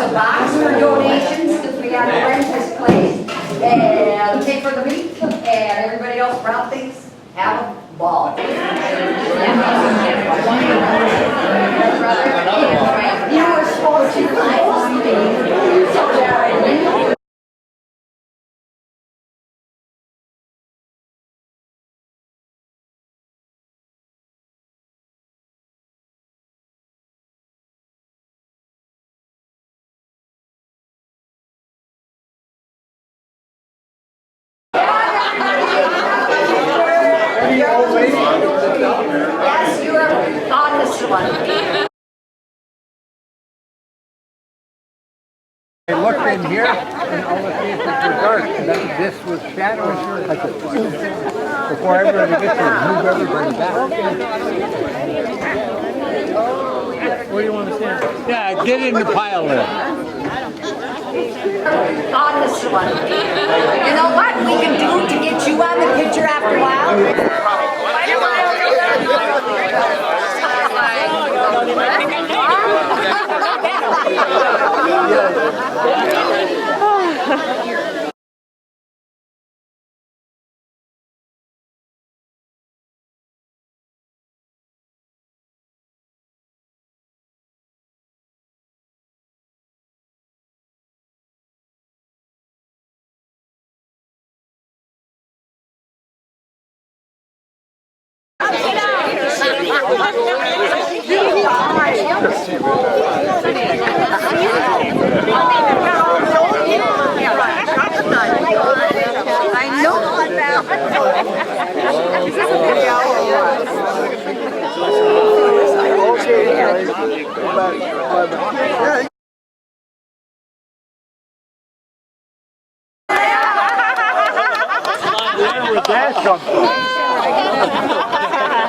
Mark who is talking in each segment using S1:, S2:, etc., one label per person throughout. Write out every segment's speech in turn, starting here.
S1: a box for donations because we got to rent this place and pay for the meat, and everybody else brought things. Have a ball. You were supposed to Yes, you are on this one.
S2: I looked in here and all the faces were dark, and then this was shadowy. I said, before everybody gets here, move everybody back. Where do you want to stand? Yeah, get in the pile there.
S1: On this one. You know what we can do to get you on the picture after a while?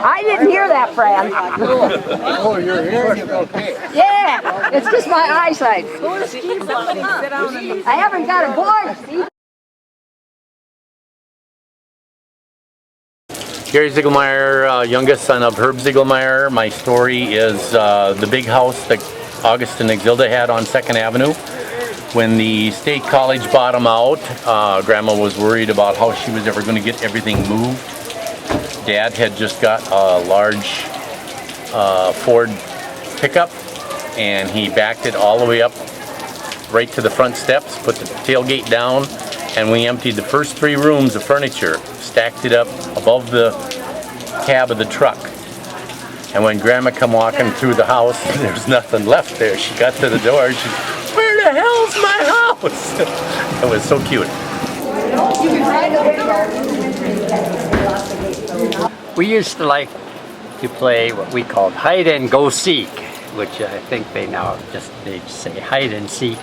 S1: I didn't hear that, Fran.
S2: Oh, you're here? Okay.
S1: Yeah, it's just my eyesight. I haven't got a voice.
S3: Gary Ziegelmeyer, youngest son of Herb Ziegelmeyer. My story is the big house that August and Exilda had on 2nd Avenue. When the State College bought them out, Grandma was worried about how she was ever going to get everything moved. Dad had just got a large Ford pickup, and he backed it all the way up right to the front steps, put the tailgate down, and we emptied the first 3 rooms of furniture, stacked it up above the cab of the truck. And when Grandma come walking through the house, there was nothing left there. She got to the door, she, "Where the hell's my house?" It was so cute.
S4: We used to like to play what we called hide and go seek, which I think they say hide and seek.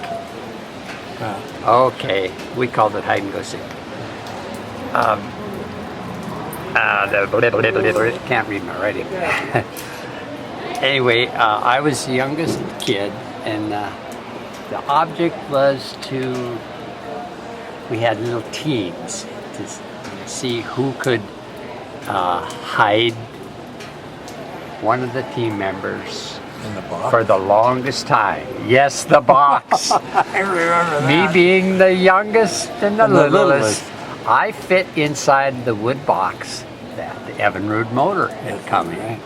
S4: Okay, we called it hide and go seek. Can't read my writing. Anyway, I was the youngest kid, and the object was we had little teams to see who could hide one of the team members
S2: In the box?
S4: for the longest time. Yes, the box.
S2: I remember that.
S4: Me being the youngest and the littlest, I fit inside the wood box that the Evinrude motor had come in.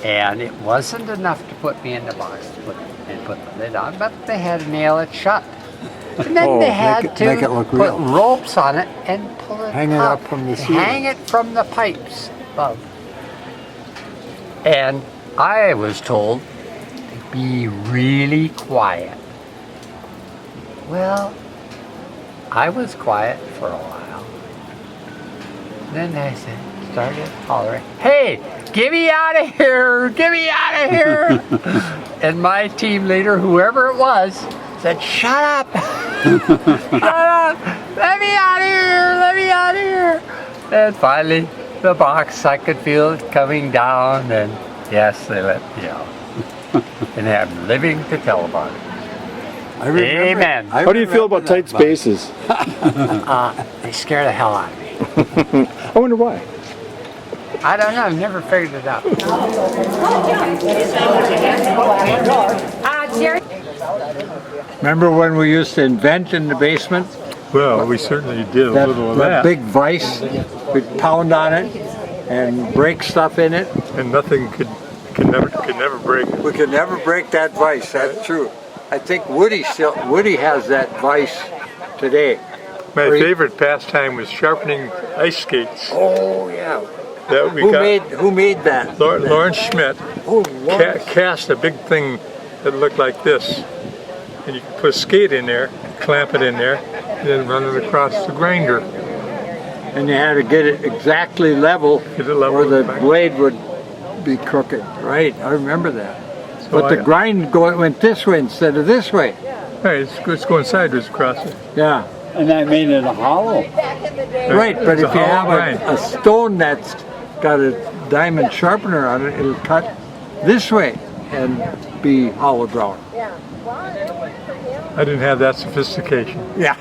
S4: And it wasn't enough to put me in the box and put the lid on, but they had to nail it shut. And then they had to
S2: make it look
S4: put
S2: real.
S4: ropes on it and pull it
S2: Hang it up from the ceiling.
S4: Hang it from the pipes above. And I was told to be really quiet. Well, I was quiet for a while. Then I started hollering, "Hey, get me out of here! Get me out of here!" And my team leader, whoever it was, said, "Shut up! Shut up! Let me out of here! Let me out of here!" And finally, the box, I could feel it coming down, and yes, they let me out. And I'm living to tell about it.
S2: I remember,
S4: Amen.
S5: How do you feel about tight spaces?
S4: They scare the hell out of me.
S5: I wonder why.
S4: I don't know, I've never figured it out.
S1: Jerry.
S2: Remember when we used to invent in the basement?
S6: Well, we certainly did a little of
S2: That
S6: that.
S2: big vise, we'd pound on it and break stuff in it.
S6: And nothing could never break it.
S2: We could never break that vise, that's true. I think Woody has that vise today.
S6: My favorite pastime was sharpening ice skates.
S2: Oh yeah.
S6: That we
S2: Who made that?
S6: Lawrence Schmit
S2: Oh,
S6: cast a big thing that looked like this. And you could put a skate in there, clamp it in there, and then run it across the grinder.
S2: And you had to get it exactly level,
S6: Get it level
S2: or the
S6: with my-
S2: blade would be crooked. Right, I remember that.
S6: So
S2: But the grind went this way instead of this way.
S6: Hey, it's going sideways across it.
S2: Yeah.
S5: And that made it a hollow.
S2: Right, but
S6: It's a
S2: if you have
S6: hollow grind.
S2: a stone that's got a diamond sharpener on it, it'll cut this way and be hollow ground.
S6: I didn't have that sophistication.
S2: Yeah.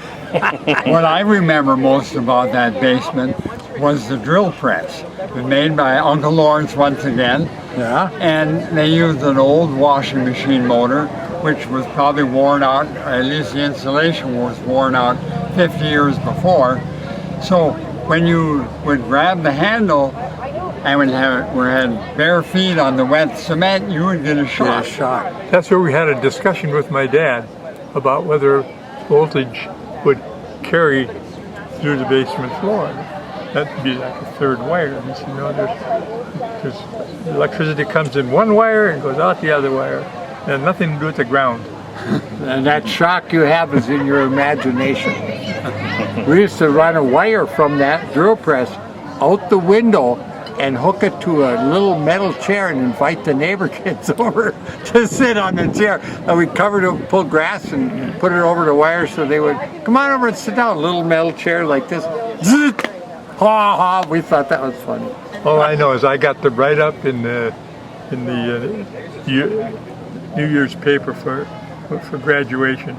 S5: What I remember most about that basement was the drill press. It was made by Uncle Lawrence once again.
S2: Yeah.
S5: And they used an old washing machine motor, which was probably worn out, or at least the insulation was worn out 50 years before. So when you would grab the handle and had bare feet on the wet cement, you would get a shock.
S6: That's where we had a discussion with my dad about whether voltage would carry through the basement floor. That'd be like a third wire. He said, no, there's electricity comes in one wire and goes out the other wire. It had nothing to do with the ground.
S2: And that shock you have is in your imagination. We used to run a wire from that drill press out the window and hook it to a little metal chair and invite the neighbor kids over to sit on the chair. And we covered it, pulled grass and put it over the wire so they would come on over and sit down. A little metal chair like this. Zzz, ha ha. We thought that was funny.
S6: All I know is I got the write-up in the New Year's paper for graduation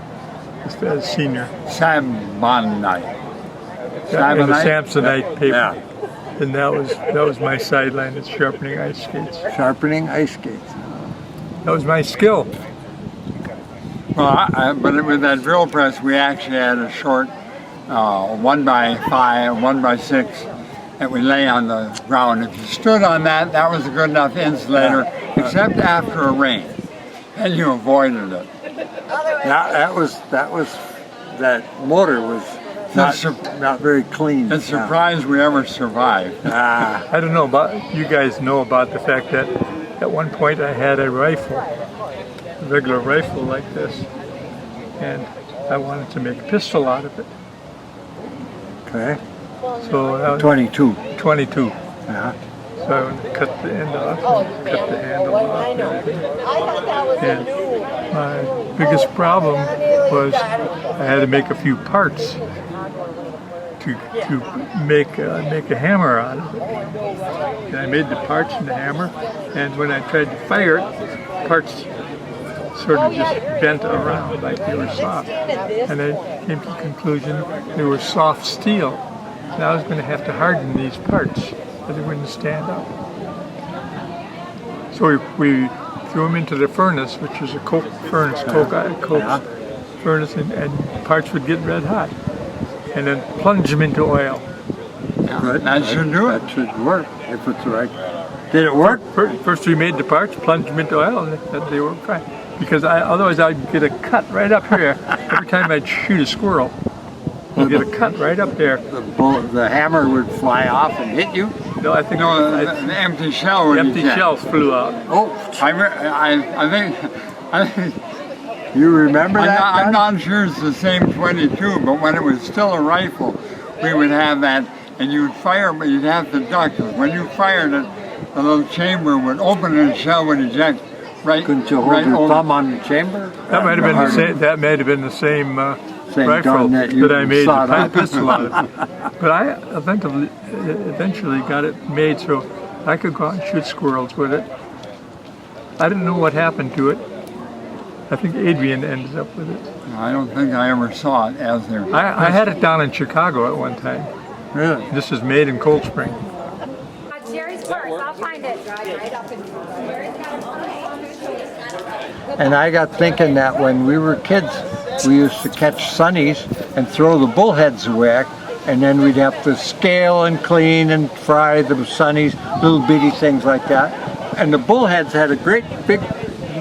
S6: as a senior.
S5: Samsonite.
S6: In the Samsonite paper.
S2: Yeah.
S6: And that was my sideline, is sharpening ice skates.
S2: Sharpening ice skates.
S6: That was my skill.
S5: Well, but with that drill press, we actually had a short 1x5, 1x6 that we lay on the ground. If you stood on that, that was a good enough insulator, except after a rain, and you avoided it.
S2: That motor was not very clean.
S5: It's surprised we ever survived.
S6: I don't know about, you guys know about the fact that at one point I had a rifle, a regular rifle like this, and I wanted to make a pistol out of it.
S2: Okay.
S6: So that was
S2: 22.
S6: 22.
S2: Yeah.
S6: So I would cut the end off, and cut the handle off, and my biggest problem was I had to make a few parts to make a hammer out of it. And I made the parts and the hammer, and when I tried to fire it, parts sort of just bent around like they were soft. And I came to the conclusion they were soft steel. And I was going to have to harden these parts, or they wouldn't stand up. So we threw them into the furnace, which is a coke furnace, coke furnace, and parts would get red hot. And then plunge them into oil.
S2: Good.
S5: That should do it.
S2: That should work if it's right. Did it work?
S6: First we made the parts, plunged them into oil, and they worked fine. Because otherwise I'd get a cut right up here every time I'd shoot a squirrel. I'd get a cut right up there.
S2: The hammer would fly off and hit you?
S6: No, I think
S5: No, the empty shell would
S6: empty
S5: eject.
S6: shells flew out.
S2: Oh,
S5: I think
S2: you remember that?
S5: I'm not sure it's the same 22, but when it was still a rifle, we would have that, and you'd fire, but you'd have to duck it. When you fired it, the little chamber would open and the shell would eject right.
S2: Couldn't you hold
S5: right
S2: your
S5: over.
S2: thumb on the chamber?
S6: That might have been the same. That might have been the same
S2: Same
S6: rifle
S2: gun that you
S6: I made the
S2: sawed
S6: pipe
S2: up.
S6: pistol out of. But I eventually got it made so I could go out and shoot squirrels with it. I didn't know what happened to it. I think Adrian ended up with it.
S5: I don't think I ever saw it as there.
S6: I had it down in Chicago at one time.
S2: Really?
S6: This is made in Cold Spring.
S7: Jerry's purse, I'll find it.
S2: And I got thinking that when we were kids, we used to catch sunnies and throw the bullheads away, and then we'd have to scale and clean and fry the sunnies, little bitty things like that. And the bullheads had a great big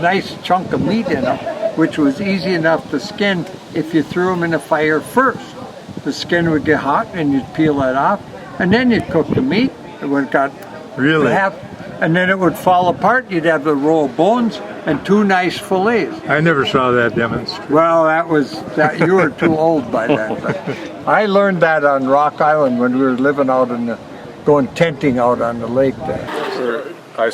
S2: nice chunk of meat in them, which was easy enough to skin if you threw them in the fire first. The skin would get hot and you'd peel that off, and then you'd cook the meat. It would got
S6: Really?
S2: and then it would fall apart. You'd have the row of bones and 2 nice fillets.
S6: I never saw that demonstrated.
S2: Well, you were too old by then. But I learned that on Rock Island when we were living out going tenting out on the lake there.
S7: I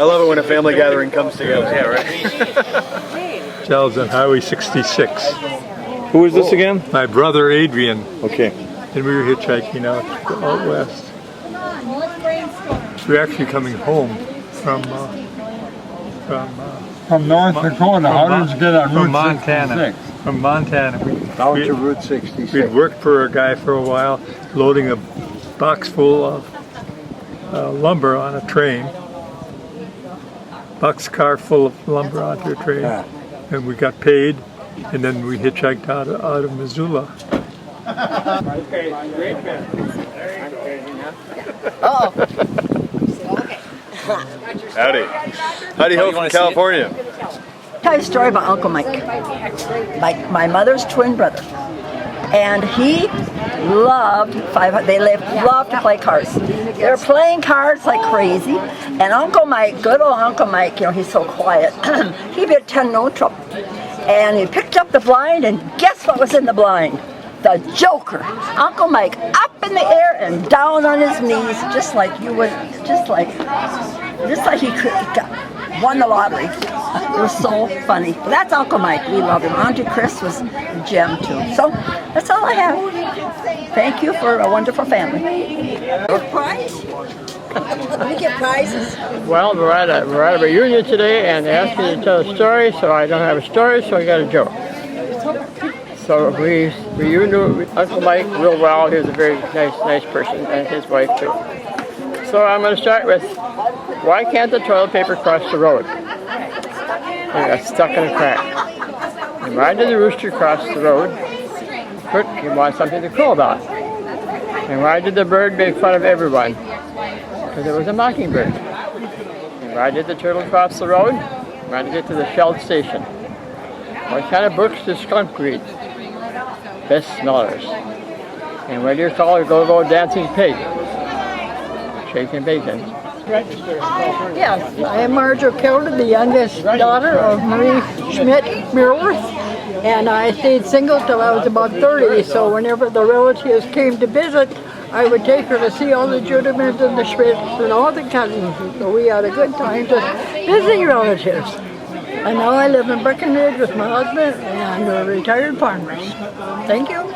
S7: love it when a family gathering comes together. Yeah, right.
S6: Charles on Highway 66.
S7: Who is this again?
S6: My brother Adrian,
S7: Okay.
S6: and we were hitchhiking out west. We were actually coming home from
S5: North Dakota, how did you get on
S6: from
S5: Route
S6: Montana.
S5: 66?
S6: From Montana.
S2: Down to Route 66.
S6: We'd worked for a guy for a while, loading a box full of lumber on a train. Boxcar full of lumber onto a train.
S2: Yeah.
S6: And we got paid, and then we hitchhiked out of Missoula.
S7: Howdy. Howdy ho from California.
S8: Tell you a story about Uncle Mike. My mother's twin brother. And he loved loved to play cards. They were playing cards like crazy. And Uncle Mike, good old Uncle Mike, he's so quiet. He bid 10 no trouble. And he picked up the blind, and guess what was in the blind? The Joker. Uncle Mike up in the air and down on his knees, just like you would, just like he won the lottery. It was so funny. But that's Uncle Mike. We love him. Auntie Chris was a gem too. So that's all I have. Thank you for a wonderful family. Prize? We get prizes.
S9: Well, we're at a reunion today, and they asked me to tell a story, so I don't have a story, so I got a joke. So you knew Uncle Mike real well. He was a very nice person, and his wife too. So I'm going to start with, why can't the toilet paper cross the road? It got stuck in a crack. And why did the rooster cross the road? He wanted something to crow about. And why did the bird make fun of everyone? Because it was a mockingbird. And why did the turtle cross the road? Why did it get to the Shell station? What kind of books does skunk read? Bestsellers. And where do you call a go-go dancing pig? Shaking bacon.
S10: Yes, I am Marjorie Kilder, the youngest daughter of Marie Schmit Muirworth, and I stayed single till I was about 30, so whenever the relatives came to visit, I would take her to see all the Judimans and the Schmits and all the cousins, so we had a good time just visiting relatives. And now I live in Breckenridge with my husband, and we're retired farmers. Thank you.